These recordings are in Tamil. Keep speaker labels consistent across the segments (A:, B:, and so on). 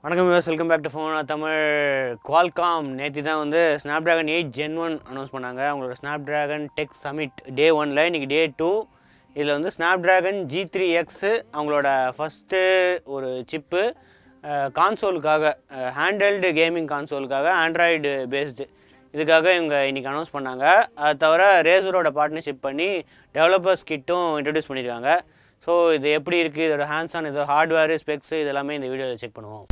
A: வணக்கம் viewers, welcome back to phone Tamil. Qualcomm நேற்று தான் வந்து Snapdragon 8 Gen 1 அனௌன்ஸ் பண்ணாங்க. அவங்களோட Snapdragon Tech Summit Day 1ல இன்றைக்கி Day 2. இதில் வந்து Snapdragon G3x அவங்களோட ஃபஸ்ட்டு ஒரு சிப்பு கான்சோலுக்காக, ஹேண்டல்டு கேமிங் கான்சோலுக்காக, ஆண்ட்ராய்டு பேஸ்டு இதுக்காக இவங்க இன்றைக்கி அனௌன்ஸ் பண்ணாங்க. அது தவிர ரேசரோட பார்ட்னர்ஷிப் பண்ணி டெவலப்பர்ஸ் கிட்டும் இன்ட்ரடியூஸ் பண்ணியிருக்காங்க. ஸோ இது எப்படி இருக்குது, இதோட ஹேண்ட்ஸ் ஆன், இதோட ஹார்ட்வேரு, ஸ்பெக்ஸு இதெல்லாமே இந்த வீடியோவில் செக் பண்ணுவோம்.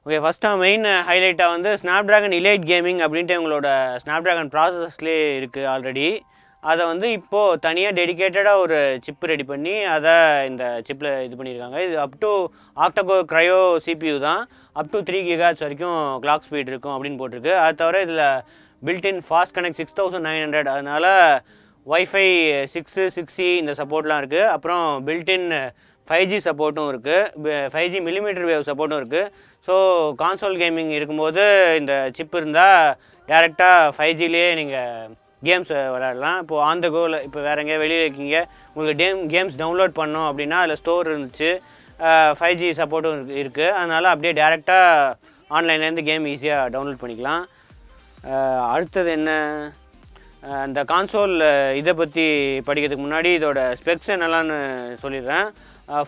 A: ஓகே, ஃபஸ்ட்டாக மெயின் ஹைலைட்டாக வந்து Snapdragon Elite கேமிங் அப்படின்ட்டு இவங்களோட Snapdragon ப்ராசஸர்ஸ்லேயே இருக்குது ஆல்ரெடி. அதை வந்து இப்போது தனியாக டெடிக்கேட்டடாக ஒரு சிப்பு ரெடி பண்ணி அதை இந்த சிப்பில் இது பண்ணியிருக்காங்க. இது up to octa-core cryo CPU தான், அப் டு 3 GHz வரைக்கும் கிளாக் ஸ்பீட் இருக்கும் அப்படின்னு போட்டிருக்கு. அது தவிர இதில் பில்டின் ஃபாஸ்ட் கனெக்ட் 6900, அதனால் Wi-Fi 6, 6E இந்த சப்போர்ட்லாம் இருக்குது. அப்புறம் பில்டின் 5G சப்போர்ட்டும் இருக்குது, 5G millimeter wave சப்போர்ட்டும் இருக்குது. ஸோ கான்சோல் கேமிங் இருக்கும்போது இந்த சிப் இருந்தால் டேரெக்டாக 5Gலேயே நீங்கள் கேம்ஸ் விளையாடலாம். இப்போது ஆன் த கோவில், இப்போ வேறு எங்கேயா வெளியே இருக்கீங்க, உங்களுக்கு கேம்ஸ் டவுன்லோட் பண்ணோம் அப்படின்னா அதில் ஸ்டோர் இருந்துச்சு, 5G சப்போர்ட்டும் இருக்குது. அதனால் அப்படியே டேரெக்டாக ஆன்லைன்லேருந்து கேம் ஈஸியாக டவுன்லோட் பண்ணிக்கலாம். அடுத்தது என்ன, அந்த கான்சோல் இதை பற்றி படிக்கிறதுக்கு முன்னாடி இதோட ஸ்பெக்ஸ் என்னெல்லாம்னு சொல்லிடுறேன்.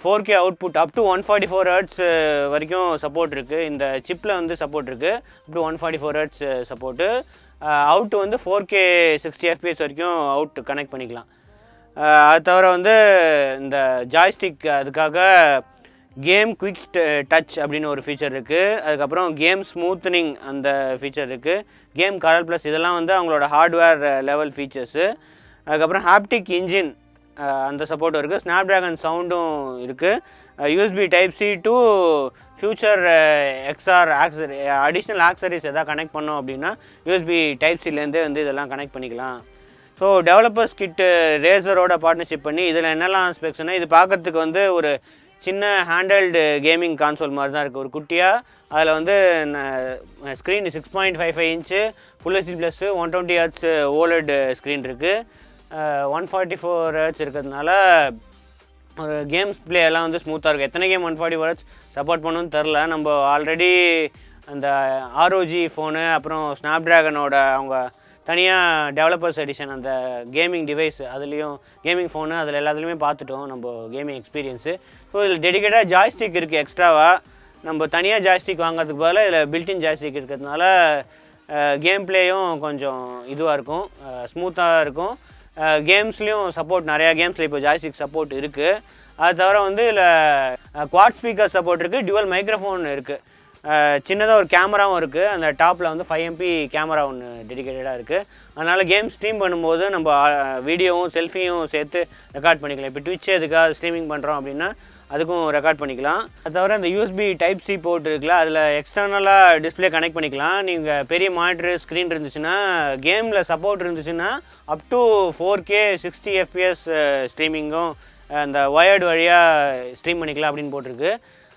A: 4K output up to 144 Hz வரைக்கும் சப்போர்ட் இருக்குது. இந்த சிப்பில் வந்து சப்போர்ட் இருக்குது, up to 144 Hz support. Out வந்து 4K 60 FPS வரைக்கும் அவுட் கனெக்ட் பண்ணிக்கலாம். அது தவிர வந்து இந்த ஜாய்ஸ்டிக், அதுக்காக கேம் குவிக் டச் அப்படின்னு ஒரு ஃபீச்சர் இருக்குது. அதுக்கப்புறம் கேம் ஸ்மூத்தனிங் அந்த ஃபீச்சர் இருக்குது. கேம் கலர் ப்ளஸ் இதெல்லாம் வந்து அவங்களோட ஹார்ட்வேர் லெவல் ஃபீச்சர்ஸு. அதுக்கப்புறம் ஹாப்டிக் இன்ஜின் அந்த சப்போர்ட்டும் இருக்குது. ஸ்னாப்ட்ராகன் சவுண்டும் இருக்குது. USB Type-C to future XR additional ஆக்சரிஸ் எதாவது கனெக்ட் பண்ணோம் அப்படின்னா USB Type-Cலேருந்தே வந்து இதெல்லாம் கனெக்ட் பண்ணிக்கலாம். ஸோ டெவலப்பர்ஸ் கிட்டு ரேசரோட பார்ட்னர்ஷிப் பண்ணி இதில் என்னெல்லாம் ஸ்பெக்ஸ்னால், இது பார்க்குறதுக்கு வந்து ஒரு சின்ன ஹேண்டல்டு கேமிங் கான்சோல் மாதிரி தான் இருக்குது, ஒரு குட்டியாக. அதில் வந்து screen 6.55 inch full HD plus 120 Hz OLED screen இருக்குது. 144 Hz இருக்கிறதுனால ஒரு கேம்ஸ் பிளே எல்லாம் வந்து ஸ்மூத்தாக இருக்குது. எத்தனை கேம் 144 Hz சப்போர்ட் பண்ணணும்னு தெரில. நம்ம ஆல்ரெடி அந்த ROG ஃபோனு, அப்புறம் ஸ்னாப்ட்ராகனோட அவங்க தனியாக டெவலப்பர்ஸ் எடிஷன் அந்த கேமிங் டிவைஸ், அதுலேயும் கேமிங் ஃபோனு, அதில் எல்லாத்துலேயுமே பார்த்துட்டோம் நம்ம கேமிங் எக்ஸ்பீரியன்ஸு. ஸோ இதில் டெடிக்கேட்டாக ஜாய்ஸ்டிக் இருக்குது எக்ஸ்ட்ராவாக. நம்ம தனியாக ஜாய்ஸ்டிக் வாங்கிறதுக்கு பதிலாக இதில் பில்டின் ஜாய்ஸ்டிக் இருக்கிறதுனால கேம் பிளேயும் கொஞ்சம் இதுவாக இருக்கும், ஸ்மூத்தாக இருக்கும். கேம்ஸ்லேயும் சப்போர்ட், நிறையா கேம்ஸில் இப்போ ஜாய்ஸ்டிக் சப்போர்ட் இருக்குது. அது தவிர வந்து இதில் குவாட் ஸ்பீக்கர் சப்போர்ட் இருக்குது, டியூவல் மைக்ரோஃபோன் இருக்குது, சின்னதாக ஒரு கேமராவும் இருக்குது. அந்த டாப்பில் வந்து 5 MP கேமரா ஒன்று டெடிக்கேட்டடாக இருக்குது. அதனால் கேம் ஸ்ட்ரீம் பண்ணும்போது நம்ம வீடியோவும் செல்ஃபியும் சேர்த்து ரெக்கார்ட் பண்ணிக்கலாம். இப்போ ட்விட்ச் எதுக்காக ஸ்ட்ரீமிங் பண்ணுறோம் அப்படின்னா அதுக்கும் ரெக்கார்ட் பண்ணிக்கலாம். அது தவிர இந்த USB Type-C போர்ட் இருக்குல்ல, அதில் எக்ஸ்டர்னலாக டிஸ்பிளே கனெக்ட் பண்ணிக்கலாம். நீங்கள் பெரிய மானிட்டர் ஸ்க்ரீன் இருந்துச்சுன்னா, கேமில் சப்போர்ட் இருந்துச்சுன்னா அப் டு 4K 60 FPS ஸ்ட்ரீமிங்கும் அந்த ஒயர்டு வழியாக ஸ்ட்ரீம் பண்ணிக்கலாம் அப்படின்னு போட்டிருக்கு.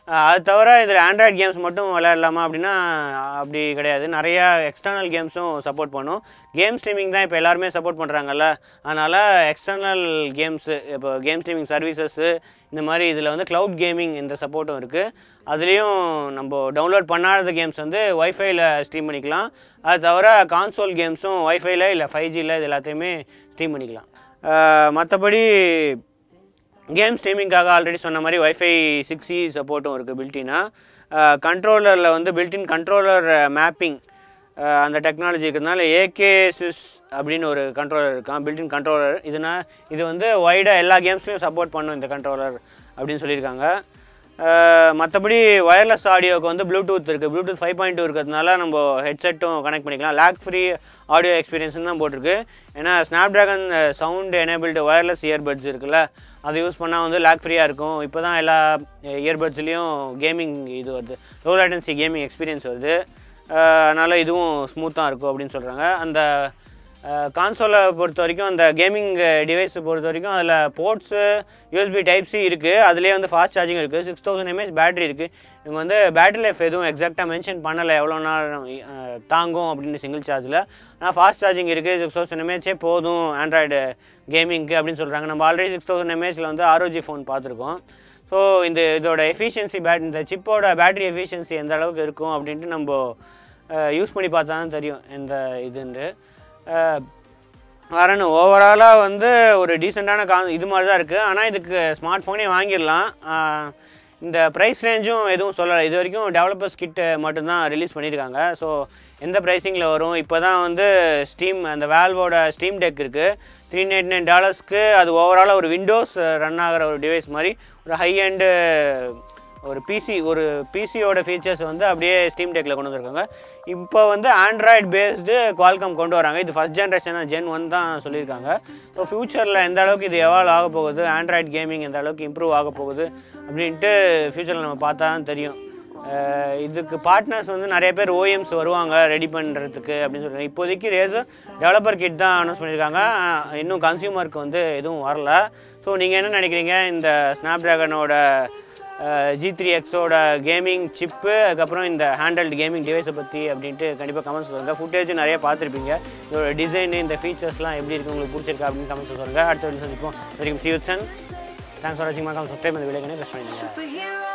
A: அது தவிர இதில் ஆண்ட்ராய்ட் கேம்ஸ் மட்டும் விளையாடலாமா அப்படின்னா அப்படி கிடையாது, நிறையா எக்ஸ்டர்னல் கேம்ஸும் சப்போர்ட் பண்ணும். கேம் ஸ்ட்ரீமிங் தான் இப்போ எல்லாருமே சப்போர்ட் பண்ணுறாங்கல்ல, அதனால் எக்ஸ்டர்னல் கேம்ஸு, இப்போ கேம் ஸ்ட்ரீமிங் சர்வீசஸ்ஸு இந்த மாதிரி இதில் வந்து க்ளவுட் கேமிங் இந்த சப்போர்ட்டும் இருக்குது. அதுலேயும் நம்ம டவுன்லோட் பண்ணாத கேம்ஸ் வந்து Wi-Fiயில் ஸ்ட்ரீம் பண்ணிக்கலாம். அது தவிர கான்சோல் கேம்ஸும் Wi-Fiயில் இல்லை 5Gயில் இது எல்லாத்தையுமே ஸ்ட்ரீம் பண்ணிக்கலாம். மற்றபடி கேம் ஸ்ட்ரீமிங்காக ஆல்ரெடி சொன்ன மாதிரி Wi-Fi 6E சப்போர்ட்டும் இருக்குது பில்டினாக. கண்ட்ரோலரில் வந்து பில்டின் கண்ட்ரோலர் மேப்பிங் அந்த டெக்னாலஜி இருக்கிறதுனால AKSys அப்படின்னு ஒரு கண்ட்ரோலர் இருக்கான், பில்டின் கண்ட்ரோலர். இது வந்து வைடாக எல்லா கேம்ஸ்லையும் சப்போர்ட் பண்ணும் இந்த கண்ட்ரோலர் அப்படின்னு சொல்லியிருக்காங்க. மற்றபடி ஒயர்லெஸ் ஆடியோவுக்கு வந்து ப்ளூடூத் இருக்குது, ப்ளூடூத் 5.2 இருக்கிறதுனால நம்ம ஹெட்செட்டும் கனெக்ட் பண்ணிக்கலாம். லேக் ஃப்ரீ ஆடியோ எக்ஸ்பீரியன்ஸ்னு தான் போட்டிருக்கு. ஏன்னா Snapdragon sound enabled wireless earbuds இருக்குல்ல, அதை யூஸ் பண்ணால் வந்து லேக் ஃப்ரீயாக இருக்கும். இப்போ தான் எல்லா இயர்பட்ஸ்லேயும் கேமிங் இது வருது, லோ லேட்டன்சி கேமிங் எக்ஸ்பீரியன்ஸ் வருது. அதனால் இதுவும் ஸ்மூத்தாக இருக்கும் அப்படின்னு சொல்கிறாங்க. அந்த கான்சோலை பொறுத்த வரைக்கும், அந்த கேமிங் டிவைஸை பொறுத்த வரைக்கும் அதில் போர்ட்ஸு USB Type-C இருக்குது, அதுலேயே வந்து ஃபாஸ்ட் சார்ஜிங் இருக்குது, 6000 mAh பேட்டரி இருக்குது. இவங்க வந்து பேட்டரி லைஃப் எதுவும் எக்ஸாக்டாக மென்ஷன் பண்ணலை எவ்வளோ நேரம் தாங்கும் அப்படின்னு சிங்கிள் சார்ஜில். ஆனால் ஃபாஸ்ட் சார்ஜிங் இருக்குது. 6000 mAh போதும் ஆண்ட்ராய்டு கேமிங்க்கு அப்படின்னு சொல்கிறாங்க. நம்ம ஆல்ரெடி 6000 mAhல வந்து ROG ஃபோன் பார்த்துருக்கோம். ஸோ இதோட எஃபிஷியன்சி இந்த சிப்போட பேட்டரி எஃபிஷியன்சி எந்த அளவுக்கு இருக்கும் அப்படின்ட்டு நம்ம யூஸ் பண்ணி பார்த்தா தான் தெரியும் எந்த இதுன்ட்டு. வேறு ஓவராலாக வந்து ஒரு டீசெண்டான இது மாதிரி தான் இருக்குது. ஆனால் இதுக்கு ஸ்மார்ட் ஃபோனே வாங்கிடலாம். இந்த ப்ரைஸ் ரேஞ்சும் எதுவும் சொல்லலை. இது வரைக்கும் டெவலப்பர்ஸ் கிட்ட மட்டும்தான் ரிலீஸ் பண்ணியிருக்காங்க. ஸோ எந்த ப்ரைஸிங்கில் வரும் இப்போ தான் வந்து அந்த வேல்வோட ஸ்டீம் டெக் இருக்குது. $399க்கு அது ஓவராலாக ஒரு விண்டோஸ் ரன் ஆகிற ஒரு டிவைஸ் மாதிரி ஒரு ஹை அண்டு ஒரு பிசியோட ஃபீச்சர்ஸ் வந்து அப்படியே ஸ்டீம் டெக்கில் கொண்டு வந்திருக்காங்க. இப்போ வந்து ஆண்ட்ராய்டு பேஸ்டு குவால்காம் கொண்டு வராங்க. இது ஃபஸ்ட் ஜென்ரேஷன் Gen 1 தான் சொல்லியிருக்காங்க. ஸோ ஃப்யூச்சரில் எந்த அளவுக்கு இது எவால்வ் ஆக போகுது, ஆண்ட்ராய்டு கேமிங் எந்த அளவுக்கு இம்ப்ரூவ் ஆக போகுது அப்படின்ட்டு ஃப்யூச்சரில் நம்ம பார்த்தா தான் தெரியும். இதுக்கு பார்ட்னர்ஸ் வந்து நிறைய பேர் OEMs வருவாங்க ரெடி பண்ணுறதுக்கு அப்படின்னு சொல்கிறாங்க. இப்போதைக்கு ரேசர் டெவலப்பர் கிட் தான் அனௌன்ஸ் பண்ணியிருக்காங்க. இன்னும் கன்சியூமருக்கு வந்து எதுவும் வரல. ஸோ நீங்கள் என்ன நினைக்கிறீங்க இந்த ஸ்னாப்ட்ராகனோட G3xோட கேமிங் சிப்பு, அதுக்கப்புறம் இந்த ஹேண்டல்டு கேமிங் டிவைஸை பற்றி அப்படின்ட்டு கண்டிப்பாக கமெண்ட்ஸ் சொல்லுங்கள். ஃபுட்டேஜ் நிறைய பார்த்துருப்பீங்க. இதோட டிசைனு இந்த ஃபீச்சர்ஸ்லாம் எப்படி இருக்குது, உங்களுக்கு பிடிச்சிருக்கா அப்படின்னு கமெண்ட்ஸ் சொல்லுங்கள். அடுத்த வீடியோ சந்திப்போம். வரைக்கும் see you soon. Thanks for watching. மறக்காம சப்ஸ்கிரைப் பண்ணி வீடியோ ப்ரெஸ் பண்ணிடுங்க.